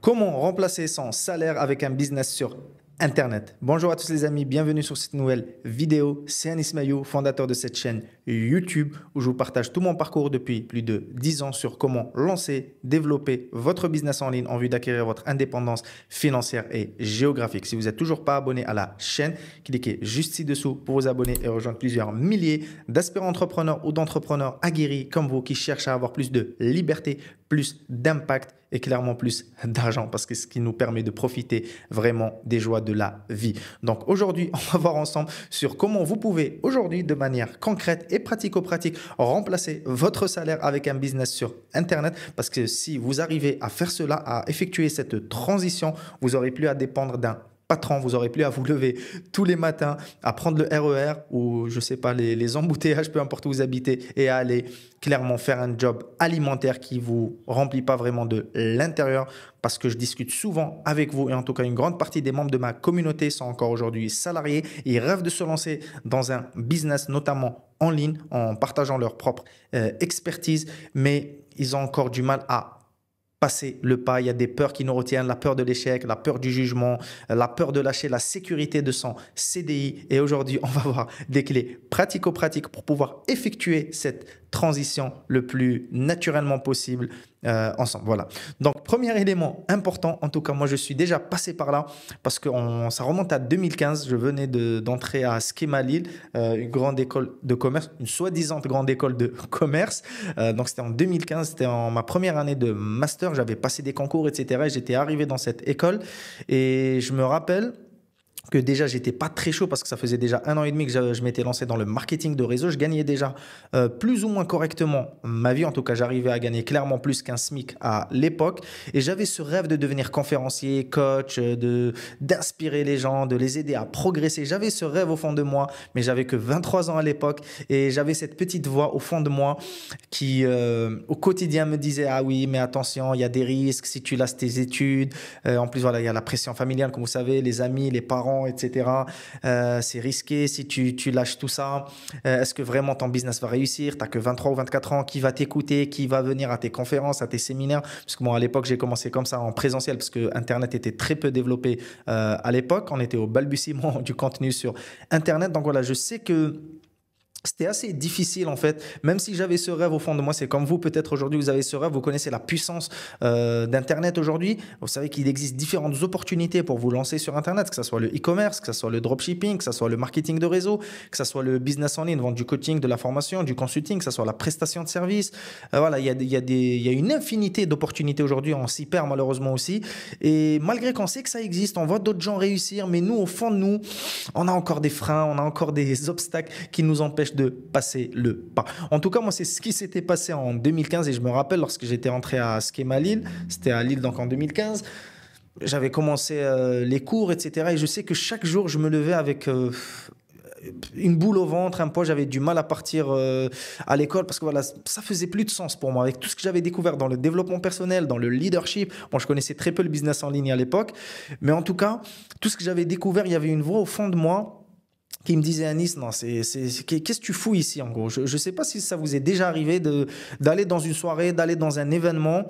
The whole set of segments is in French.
Comment remplacer son salaire avec un business sur Internet? Bonjour à tous les amis, bienvenue sur cette nouvelle vidéo. C'est Anis Maillot, fondateur de cette chaîne YouTube où je vous partage tout mon parcours depuis plus de 10 ans sur comment lancer, développer votre business en ligne en vue d'acquérir votre indépendance financière et géographique. Si vous n'êtes toujours pas abonné à la chaîne, cliquez juste ci-dessous pour vous abonner et rejoindre plusieurs milliers d'aspirants entrepreneurs ou d'entrepreneurs aguerris comme vous qui cherchent à avoir plus de liberté, plus d'impact et clairement plus d'argent parce que c'est ce qui nous permet de profiter vraiment des joies de la vie. Donc aujourd'hui, on va voir ensemble sur comment vous pouvez aujourd'hui de manière concrète et pratico-pratique remplacer votre salaire avec un business sur Internet parce que si vous arrivez à faire cela, à effectuer cette transition, vous n'aurez plus à dépendre d'un patron, vous n'aurez plus à vous lever tous les matins, à prendre le RER ou je ne sais pas, les embouteillages, peu importe où vous habitez, et à aller clairement faire un job alimentaire qui ne vous remplit pas vraiment de l'intérieur parce que je discute souvent avec vous et en tout cas une grande partie des membres de ma communauté sont encore aujourd'hui salariés et ils rêvent de se lancer dans un business notamment en ligne en partageant leur propre expertise mais ils ont encore du mal à passer le pas. Il y a des peurs qui nous retiennent, la peur de l'échec, la peur du jugement, la peur de lâcher la sécurité de son CDI. Et aujourd'hui, on va voir des clés pratico-pratiques pour pouvoir effectuer cette transition le plus naturellement possible ensemble. Voilà. Donc, premier élément important, en tout cas, moi, je suis déjà passé par là parce que ça remonte à 2015. Je venais d'entrer à Schema Lille, une grande école de commerce, une soi-disant grande école de commerce. Donc, c'était en 2015, c'était en ma première année de master. J'avais passé des concours, etc. Et j'étais arrivé dans cette école et je me rappelle que déjà, j'étais pas très chaud parce que ça faisait déjà 1 an et demi que je m'étais lancé dans le marketing de réseau. Je gagnais déjà plus ou moins correctement ma vie. En tout cas, j'arrivais à gagner clairement plus qu'un SMIC à l'époque. Et j'avais ce rêve de devenir conférencier, coach, d'inspirer les gens, de les aider à progresser. J'avais ce rêve au fond de moi, mais j'avais que 23 ans à l'époque. Et j'avais cette petite voix au fond de moi qui, au quotidien, me disait « Ah oui, mais attention, il y a des risques si tu lasses tes études. En plus, voilà, il y a la pression familiale, comme vous savez, les amis, les parents, etc. C'est risqué si tu lâches tout ça. Est-ce que vraiment ton business va réussir? Tu n'as que 23 ou 24 ans. Qui va t'écouter? Qui va venir à tes conférences, à tes séminaires? Parce que moi, à l'époque, j'ai commencé comme ça en présentiel parce que Internet était très peu développé à l'époque. On était au balbutiement du contenu sur Internet. Donc voilà, je sais que c'était assez difficile en fait, même si j'avais ce rêve au fond de moi, c'est comme vous peut-être aujourd'hui vous avez ce rêve, vous connaissez la puissance d'Internet aujourd'hui, vous savez qu'il existe différentes opportunités pour vous lancer sur Internet, que ce soit le e-commerce, que ce soit le dropshipping, que ce soit le marketing de réseau, que ce soit le business en ligne, vendre du coaching, de la formation, du consulting, que ce soit la prestation de services, voilà, il y a une infinité d'opportunités aujourd'hui, on s'y perd malheureusement aussi, et malgré qu'on sait que ça existe, on voit d'autres gens réussir, mais nous au fond de nous, on a encore des freins, on a encore des obstacles qui nous empêchent de passer le pas. En tout cas, moi, c'est ce qui s'était passé en 2015 et je me rappelle lorsque j'étais rentré à Schema Lille, c'était à Lille donc en 2015, j'avais commencé les cours, etc. Et je sais que chaque jour, je me levais avec une boule au ventre, un poids, j'avais du mal à partir à l'école parce que voilà, ça faisait plus de sens pour moi avec tout ce que j'avais découvert dans le développement personnel, dans le leadership. Bon, je connaissais très peu le business en ligne à l'époque, mais en tout cas, tout ce que j'avais découvert, il y avait une voix au fond de moi qui me disait Anis, non, qu'est-ce que tu fous ici en gros? Je ne sais pas si ça vous est déjà arrivé d'aller dans une soirée, d'aller dans un événement,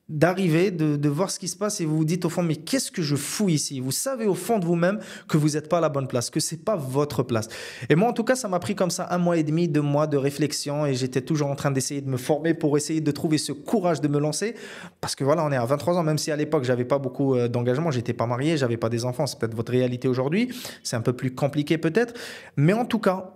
d'arriver, de voir ce qui se passe et vous vous dites au fond, mais qu'est-ce que je fous ici? Vous savez au fond de vous-même que vous n'êtes pas à la bonne place, que ce n'est pas votre place. Et moi, en tout cas, ça m'a pris comme ça 1 mois et demi, 2 mois de réflexion et j'étais toujours en train d'essayer de me former pour essayer de trouver ce courage de me lancer parce que voilà, on est à 23 ans, même si à l'époque, je n'avais pas beaucoup d'engagement, je n'étais pas marié, je n'avais pas des enfants, c'est peut-être votre réalité aujourd'hui, c'est un peu plus compliqué peut-être, mais en tout cas...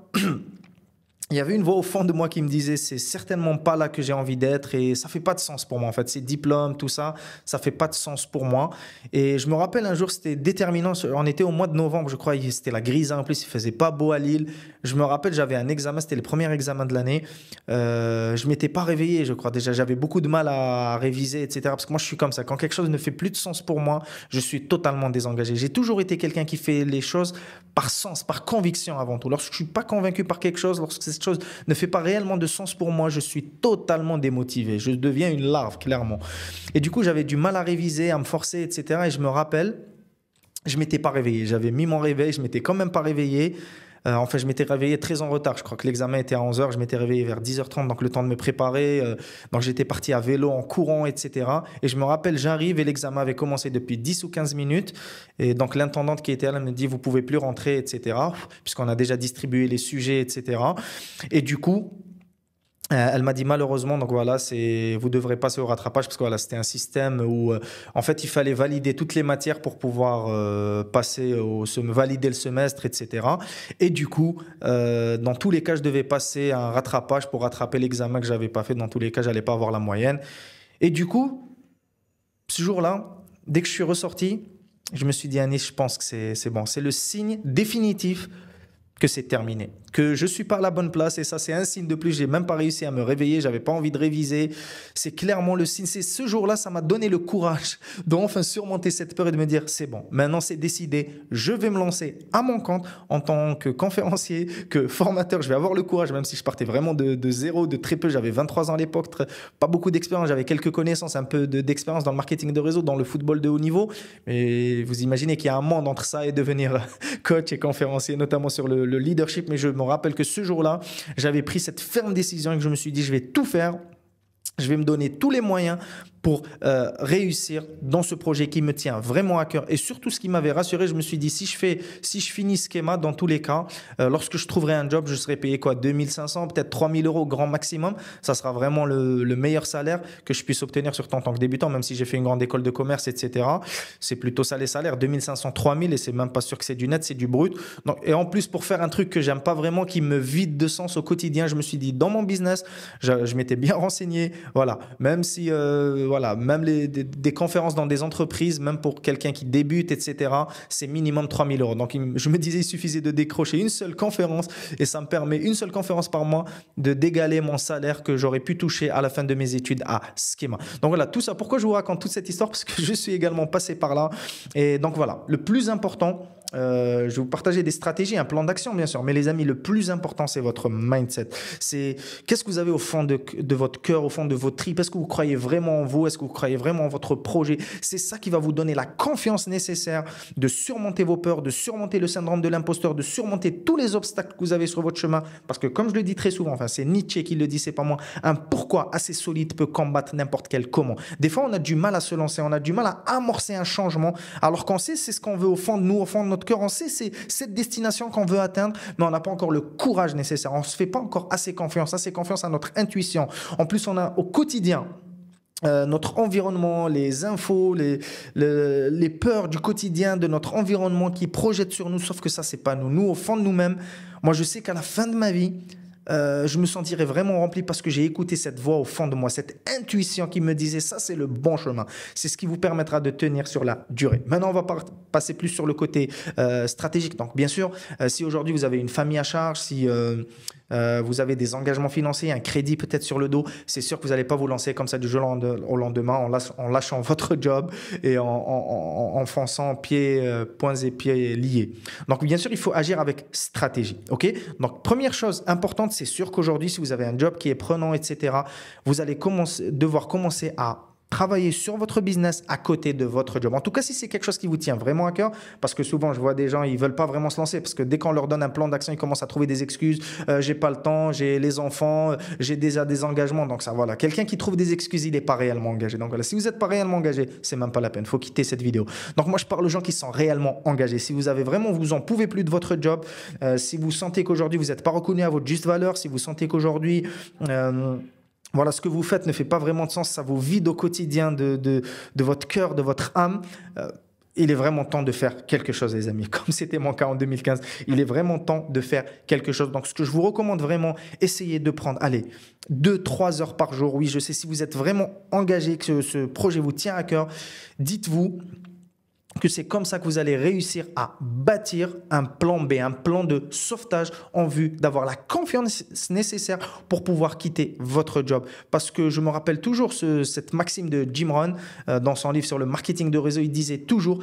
Il y avait une voix au fond de moi qui me disait c'est certainement pas là que j'ai envie d'être et ça fait pas de sens pour moi en fait, ces diplômes, tout ça, ça fait pas de sens pour moi. Et je me rappelle un jour, c'était déterminant, on était au mois de novembre je crois, c'était la grise en plus, il faisait pas beau à Lille. Je me rappelle, j'avais un examen, c'était le premier examen de l'année, je m'étais pas réveillé je crois, déjà j'avais beaucoup de mal à réviser etc. Parce que moi je suis comme ça, quand quelque chose ne fait plus de sens pour moi, je suis totalement désengagé. J'ai toujours été quelqu'un qui fait les choses par sens, par conviction avant tout. Lorsque je suis pas convaincu par quelque chose, lorsque cette chose ne fait pas réellement de sens pour moi, je suis totalement démotivé. Je deviens une larve, clairement. Et du coup, j'avais du mal à réviser, à me forcer, etc. Et je me rappelle, je ne m'étais pas réveillé. J'avais mis mon réveil, je ne m'étais quand même pas réveillé. En fait, je m'étais réveillé très en retard. Je crois que l'examen était à 11 heures. Je m'étais réveillé vers 10h30, donc le temps de me préparer. Donc j'étais parti à vélo, en courant, etc. Et je me rappelle, j'arrive et l'examen avait commencé depuis 10 ou 15 minutes. Et donc l'intendante qui était là me dit, vous pouvez plus rentrer, etc. Puisqu'on a déjà distribué les sujets, etc. Et du coup, elle m'a dit malheureusement, donc voilà, vous devrez passer au rattrapage parce que voilà, c'était un système où en fait il fallait valider toutes les matières pour pouvoir valider le semestre, etc. Et du coup, dans tous les cas, je devais passer un rattrapage pour rattraper l'examen que j'avais pas fait. Dans tous les cas, j'allais pas avoir la moyenne. Et du coup, ce jour-là, dès que je suis ressorti, je me suis dit, Anis, je pense que c'est bon. C'est le signe définitif que c'est terminé, que je suis pas à la bonne place et ça c'est un signe de plus. J'ai même pas réussi à me réveiller, j'avais pas envie de réviser. C'est clairement le signe. C'est ce jour-là, ça m'a donné le courage d'enfin surmonter cette peur et de me dire c'est bon, maintenant c'est décidé, je vais me lancer à mon compte en tant que conférencier, que formateur. Je vais avoir le courage, même si je partais vraiment de zéro, de très peu. J'avais 23 ans à l'époque, pas beaucoup d'expérience, j'avais quelques connaissances, un peu d'expérience dans le marketing de réseau, dans le football de haut niveau. Mais vous imaginez qu'il y a un monde entre ça et devenir coach et conférencier, notamment sur le leadership. Mais je me rappelle que ce jour-là, j'avais pris cette ferme décision et que je me suis dit, je vais tout faire. Je vais me donner tous les moyens pour réussir dans ce projet qui me tient vraiment à cœur. Et surtout, ce qui m'avait rassuré, je me suis dit, si je finis Schema, dans tous les cas, lorsque je trouverai un job, je serai payé quoi, 2500, peut-être 3000 euros grand maximum. Ça sera vraiment le meilleur salaire que je puisse obtenir, surtout en tant que débutant, même si j'ai fait une grande école de commerce, etc. C'est plutôt ça les salaires, 2500, 3000, et c'est même pas sûr que c'est du net, c'est du brut. Donc, et en plus, pour faire un truc que j'aime pas vraiment, qui me vide de sens au quotidien, je me suis dit, dans mon business, je m'étais bien renseigné. Voilà, même si... voilà, même des conférences dans des entreprises, même pour quelqu'un qui débute, etc., c'est minimum 3000 euros. Donc, je me disais, il suffisait de décrocher une seule conférence et ça me permet, une seule conférence par mois, de d'égaler mon salaire que j'aurais pu toucher à la fin de mes études à Schema. Donc voilà, tout ça. Pourquoi je vous raconte toute cette histoire? Parce que je suis également passé par là. Et donc voilà, le plus important, je vais vous partager des stratégies, un plan d'action bien sûr, mais les amis, le plus important c'est votre mindset. C'est qu'est-ce que vous avez au fond de votre cœur, au fond de votre tripes. Est-ce que vous croyez vraiment en vous? Est-ce que vous croyez vraiment en votre projet? C'est ça qui va vous donner la confiance nécessaire de surmonter vos peurs, de surmonter le syndrome de l'imposteur, de surmonter tous les obstacles que vous avez sur votre chemin. Parce que comme je le dis très souvent, enfin c'est Nietzsche qui le dit, c'est pas moi, un pourquoi assez solide peut combattre n'importe quel comment. Des fois on a du mal à se lancer, on a du mal à amorcer un changement, alors qu'on sait c'est ce qu'on veut au fond de nous, au fond de notre cœur, on sait c'est cette destination qu'on veut atteindre, mais on n'a pas encore le courage nécessaire, on ne se fait pas encore assez confiance à notre intuition. En plus, on a au quotidien notre environnement, les infos, les peurs du quotidien de notre environnement qui projettent sur nous, sauf que ça, c'est pas nous. Nous, au fond de nous-mêmes, moi, je sais qu'à la fin de ma vie, je me sentirais vraiment rempli parce que j'ai écouté cette voix au fond de moi, cette intuition qui me disait ça c'est le bon chemin. C'est ce qui vous permettra de tenir sur la durée. Maintenant, on va passer plus sur le côté stratégique. Donc bien sûr, si aujourd'hui vous avez une famille à charge, si vous avez des engagements financiers, un crédit peut-être sur le dos, c'est sûr que vous n'allez pas vous lancer comme ça du jour au lendemain en lâchant votre job et en fonçant poings et pieds liés. Donc bien sûr, il faut agir avec stratégie. Ok. Donc première chose importante, c'est sûr qu'aujourd'hui, si vous avez un job qui est prenant, etc., vous allez devoir commencer à travailler sur votre business à côté de votre job. En tout cas, si c'est quelque chose qui vous tient vraiment à cœur, parce que souvent, je vois des gens, ils veulent pas vraiment se lancer, parce que dès qu'on leur donne un plan d'action, ils commencent à trouver des excuses. J'ai pas le temps, j'ai les enfants, j'ai déjà des engagements. Donc ça, voilà. Quelqu'un qui trouve des excuses, il n'est pas réellement engagé. Donc voilà, si vous n'êtes pas réellement engagé, c'est même pas la peine. Il faut quitter cette vidéo. Donc moi, je parle aux gens qui sont réellement engagés. Si vous avez vraiment, vous en pouvez plus de votre job, si vous sentez qu'aujourd'hui, vous n'êtes pas reconnu à votre juste valeur, si vous sentez qu'aujourd'hui... voilà, ce que vous faites ne fait pas vraiment de sens, ça vous vide au quotidien de votre cœur, de votre âme. Il est vraiment temps de faire quelque chose, les amis. Comme c'était mon cas en 2015, il est vraiment temps de faire quelque chose. Donc, ce que je vous recommande vraiment, essayez de prendre, allez, 2-3 heures par jour. Oui, je sais, si vous êtes vraiment engagé, que ce projet vous tient à cœur, dites-vous que c'est comme ça que vous allez réussir à bâtir un plan B, un plan de sauvetage en vue d'avoir la confiance nécessaire pour pouvoir quitter votre job. Parce que je me rappelle toujours cette maxime de Jim Rohn dans son livre sur le marketing de réseau, il disait toujours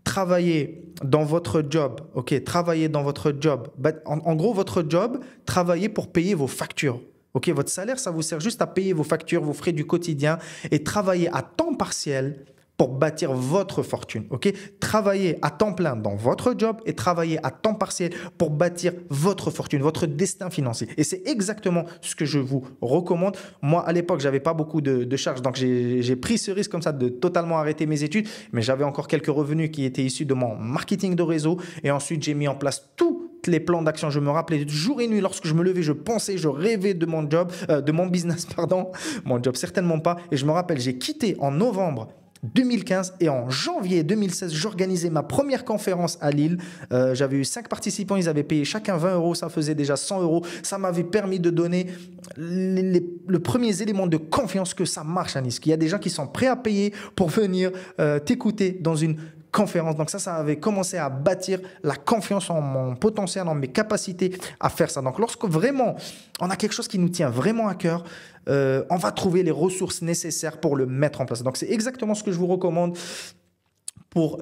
travaillez dans votre job, ok, travaillez dans votre job. En gros, votre job, travaillez pour payer vos factures. Ok, votre salaire, ça vous sert juste à payer vos factures, vos frais du quotidien et travailler à temps partiel pour bâtir votre fortune. Ok, travaillez à temps plein dans votre job et travaillez à temps partiel pour bâtir votre fortune, votre destin financier. Et c'est exactement ce que je vous recommande. Moi, à l'époque, j'avais pas beaucoup de charges, donc j'ai pris ce risque comme ça de totalement arrêter mes études, mais j'avais encore quelques revenus qui étaient issus de mon marketing de réseau. Et ensuite, j'ai mis en place tous les plans d'action. Je me rappelais jour et nuit lorsque je me levais, je pensais, je rêvais de mon job, de mon business, pardon. Mon job, certainement pas. Et je me rappelle, j'ai quitté en novembre 2015 et en janvier 2016, j'organisais ma première conférence à Lille. J'avais eu 5 participants, ils avaient payé chacun 20 euros, ça faisait déjà 100 euros. Ça m'avait permis de donner le premier élément de confiance que ça marche, Anis. Qu'il y a des gens qui sont prêts à payer pour venir t'écouter dans une conférence. Donc ça avait commencé à bâtir la confiance en mon potentiel, en mes capacités à faire ça. Donc lorsque vraiment on a quelque chose qui nous tient vraiment à cœur, on va trouver les ressources nécessaires pour le mettre en place. Donc c'est exactement ce que je vous recommande pour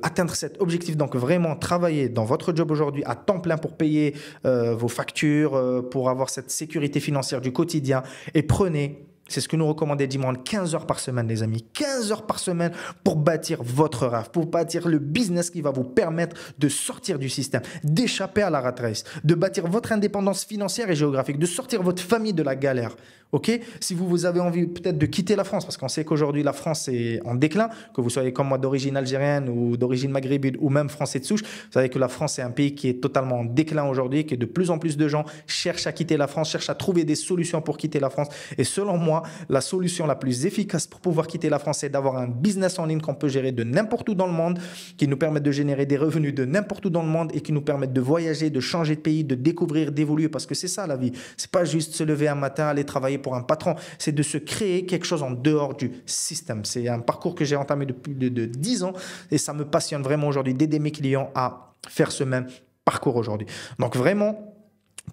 atteindre cet objectif. Donc vraiment travailler dans votre job aujourd'hui à temps plein pour payer vos factures, pour avoir cette sécurité financière du quotidien, et prenez, c'est ce que nous recommandait Dimon, 15 heures par semaine, les amis. 15 heures par semaine pour bâtir votre rêve, pour bâtir le business qui va vous permettre de sortir du système, d'échapper à la rat race, de bâtir votre indépendance financière et géographique, de sortir votre famille de la galère. Ok, si vous avez envie peut-être de quitter la France, parce qu'on sait qu'aujourd'hui la France est en déclin, que vous soyez comme moi d'origine algérienne ou d'origine maghrébine ou même français de souche, vous savez que la France est un pays qui est totalement en déclin aujourd'hui, que de plus en plus de gens cherchent à quitter la France, cherchent à trouver des solutions pour quitter la France. Et selon moi, la solution la plus efficace pour pouvoir quitter la France, c'est d'avoir un business en ligne qu'on peut gérer de n'importe où dans le monde, qui nous permet de générer des revenus de n'importe où dans le monde et qui nous permettent de voyager, de changer de pays, de découvrir, d'évoluer, parce que c'est ça la vie. C'est pas juste se lever un matin, aller travailler pour un patron, c'est de se créer quelque chose en dehors du système. C'est un parcours que j'ai entamé depuis plus de 10 ans et ça me passionne vraiment aujourd'hui d'aider mes clients à faire ce même parcours aujourd'hui. Donc vraiment,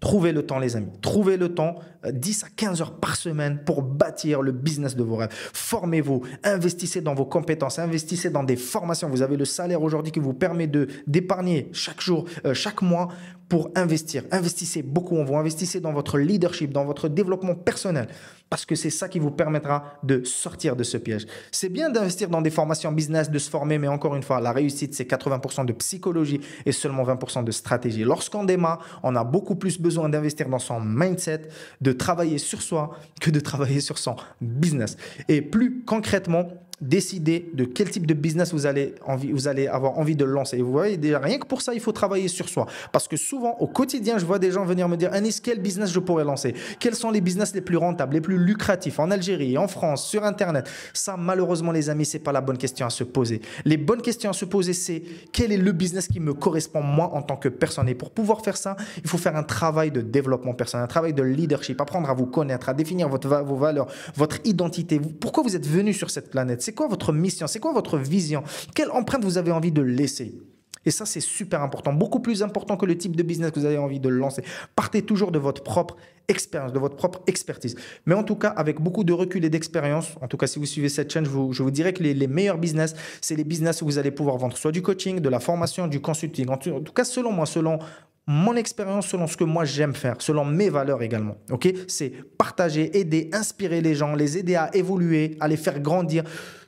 trouvez le temps, les amis. Trouvez le temps, 10 à 15 heures par semaine pour bâtir le business de vos rêves. Formez-vous, investissez dans vos compétences, investissez dans des formations. Vous avez le salaire aujourd'hui qui vous permet d'épargner chaque jour, chaque mois pour investir. Investissez beaucoup en vous, investissez dans votre leadership, dans votre développement personnel, parce que c'est ça qui vous permettra de sortir de ce piège. C'est bien d'investir dans des formations business, de se former, mais encore une fois, la réussite, c'est 80% de psychologie et seulement 20% de stratégie. Lorsqu'on démarre, on a beaucoup plus besoin d'investir dans son mindset, de travailler sur soi que de travailler sur son business. Et plus concrètement, décidez de quel type de business vous allez avoir envie de lancer. Et vous voyez, déjà, rien que pour ça, il faut travailler sur soi. Parce que souvent, au quotidien, je vois des gens venir me dire « Anis, quel business je pourrais lancer? Quels sont les business les plus rentables, les plus lucratifs en Algérie, en France, sur Internet ?» Ça, malheureusement, les amis, ce n'est pas la bonne question à se poser. Les bonnes questions à se poser, c'est quel est le business qui me correspond, moi, en tant que personne? Et pour pouvoir faire ça, il faut faire un travail de développement personnel, un travail de leadership, apprendre à vous connaître, à définir vos valeurs, votre identité. Pourquoi vous êtes venu sur cette planète? C'est quoi votre mission? C'est quoi votre vision? Quelle empreinte vous avez envie de laisser? Et ça, c'est super important, beaucoup plus important que le type de business que vous avez envie de lancer. Partez toujours de votre propre expérience, de votre propre expertise. Mais en tout cas, avec beaucoup de recul et d'expérience, en tout cas, si vous suivez cette chaîne, je vous dirais que les meilleurs business, c'est les business où vous allez pouvoir vendre soit du coaching, de la formation, du consulting. En tout cas, selon moi, selon mon expérience, selon ce que moi j'aime faire, selon mes valeurs également. Ok, c'est partager, aider, inspirer les gens, les aider à évoluer, à les faire grandir,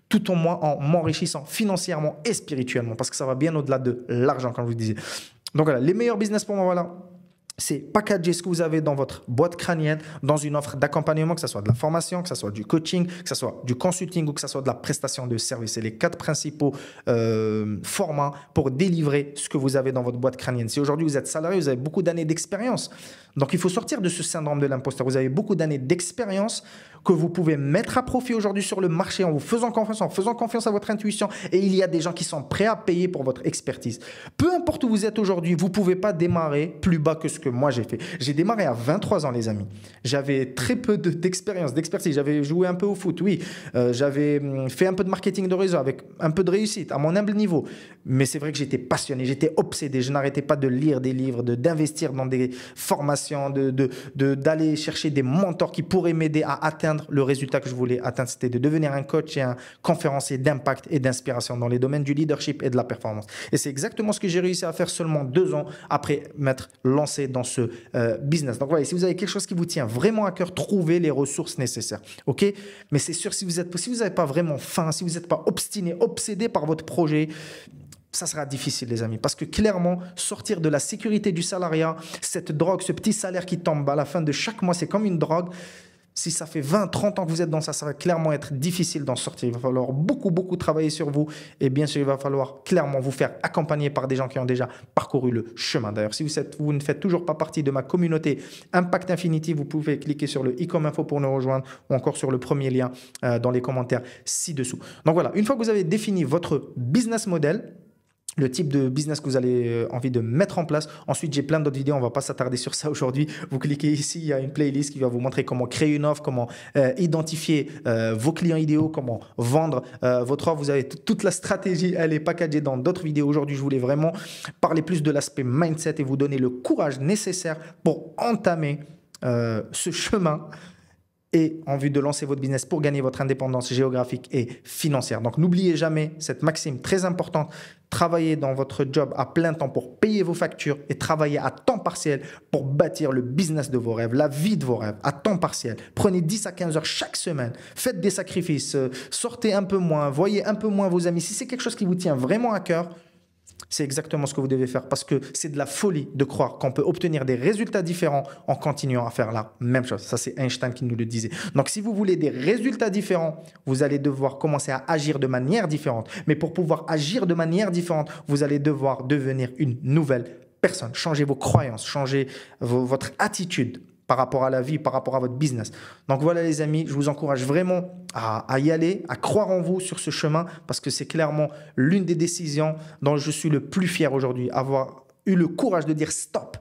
tout en moi, en m'enrichissant financièrement et spirituellement, parce que ça va bien au-delà de l'argent, comme je vous disais. Donc voilà, les meilleurs business pour moi, voilà, c'est packager ce que vous avez dans votre boîte crânienne, dans une offre d'accompagnement, que ce soit de la formation, que ce soit du coaching, que ce soit du consulting ou que ce soit de la prestation de service. C'est les 4 principaux formats pour délivrer ce que vous avez dans votre boîte crânienne. Si aujourd'hui vous êtes salarié, vous avez beaucoup d'années d'expérience. Donc il faut sortir de ce syndrome de l'imposteur. Vous avez beaucoup d'années d'expérience que vous pouvez mettre à profit aujourd'hui sur le marché en vous faisant confiance à votre intuition. Et il y a des gens qui sont prêts à payer pour votre expertise. Peu importe où vous êtes aujourd'hui, vous ne pouvez pas démarrer plus bas que ce que moi j'ai fait. J'ai démarré à 23 ans, les amis. J'avais très peu d'expérience, d'expertise. J'avais joué un peu au foot, oui. J'avais fait un peu de marketing de réseau avec un peu de réussite à mon humble niveau. Mais c'est vrai que j'étais passionné, j'étais obsédé. Je n'arrêtais pas de lire des livres, d'investir dans des formations, d'aller chercher des mentors qui pourraient m'aider à atteindre le résultat que je voulais atteindre. C'était de devenir un coach et un conférencier d'impact et d'inspiration dans les domaines du leadership et de la performance. Et c'est exactement ce que j'ai réussi à faire seulement 2 ans après m'être lancé dans ce business. Donc voilà, si vous avez quelque chose qui vous tient vraiment à cœur, trouvez les ressources nécessaires. OK? Mais c'est sûr, si vous n'avez pas vraiment faim, si vous n'êtes pas obstiné, obsédé par votre projet, ça sera difficile, les amis, parce que clairement, sortir de la sécurité du salariat, cette drogue, ce petit salaire qui tombe à la fin de chaque mois, c'est comme une drogue. Si ça fait 20, 30 ans que vous êtes dans ça, ça va clairement être difficile d'en sortir. Il va falloir beaucoup travailler sur vous. Et bien sûr, il va falloir clairement vous faire accompagner par des gens qui ont déjà parcouru le chemin. D'ailleurs, si vous ne faites toujours pas partie de ma communauté Impact Infinity, vous pouvez cliquer sur le i comme info pour nous rejoindre ou encore sur le premier lien dans les commentaires ci-dessous. Donc voilà, une fois que vous avez défini votre business model, le type de business que vous avez envie de mettre en place. Ensuite, j'ai plein d'autres vidéos, on ne va pas s'attarder sur ça aujourd'hui. Vous cliquez ici, il y a une playlist qui va vous montrer comment créer une offre, comment identifier vos clients idéaux, comment vendre votre offre. Vous avez toute la stratégie, elle est packagée dans d'autres vidéos. Aujourd'hui, je voulais vraiment parler plus de l'aspect mindset et vous donner le courage nécessaire pour entamer ce chemin et en vue de lancer votre business pour gagner votre indépendance géographique et financière. Donc, n'oubliez jamais cette maxime très importante. Travaillez dans votre job à plein temps pour payer vos factures et travaillez à temps partiel pour bâtir le business de vos rêves, la vie de vos rêves à temps partiel. Prenez 10 à 15 heures chaque semaine. Faites des sacrifices, sortez un peu moins, voyez un peu moins vos amis. Si c'est quelque chose qui vous tient vraiment à cœur, c'est exactement ce que vous devez faire parce que c'est de la folie de croire qu'on peut obtenir des résultats différents en continuant à faire la même chose. Ça, c'est Einstein qui nous le disait. Donc, si vous voulez des résultats différents, vous allez devoir commencer à agir de manière différente. Mais pour pouvoir agir de manière différente, vous allez devoir devenir une nouvelle personne. Changez vos croyances, changez votre attitude par rapport à la vie, par rapport à votre business. Donc voilà les amis, je vous encourage vraiment à y aller, à croire en vous sur ce chemin parce que c'est clairement l'une des décisions dont je suis le plus fier aujourd'hui. Avoir eu le courage de dire stop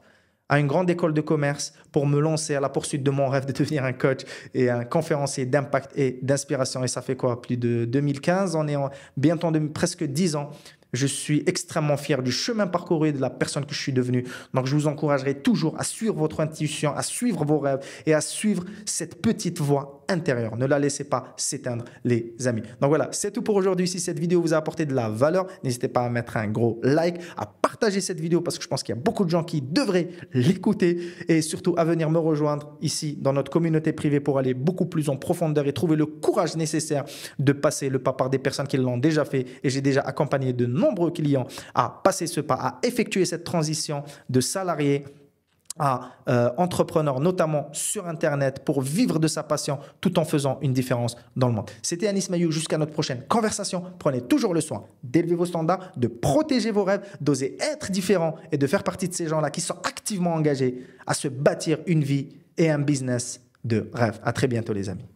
à une grande école de commerce pour me lancer à la poursuite de mon rêve de devenir un coach et un conférencier d'impact et d'inspiration. Et ça fait quoi? Plus de 2015, on est bientôt presque 10 ans. Je suis extrêmement fier du chemin parcouru et de la personne que je suis devenu. Donc, je vous encouragerai toujours à suivre votre intuition, à suivre vos rêves et à suivre cette petite voix intérieure. Ne la laissez pas s'éteindre, les amis. Donc voilà, c'est tout pour aujourd'hui. Si cette vidéo vous a apporté de la valeur, n'hésitez pas à mettre un gros like, à partager cette vidéo parce que je pense qu'il y a beaucoup de gens qui devraient l'écouter et surtout à venir me rejoindre ici dans notre communauté privée pour aller beaucoup plus en profondeur et trouver le courage nécessaire de passer le pas par des personnes qui l'ont déjà fait. Et j'ai déjà accompagné de nombreux clients à passer ce pas, à effectuer cette transition de salarié à entrepreneur, notamment sur Internet, pour vivre de sa passion tout en faisant une différence dans le monde. C'était Anis Maïou. Jusqu'à notre prochaine conversation. Prenez toujours le soin d'élever vos standards, de protéger vos rêves, d'oser être différent et de faire partie de ces gens-là qui sont activement engagés à se bâtir une vie et un business de rêve. À très bientôt les amis.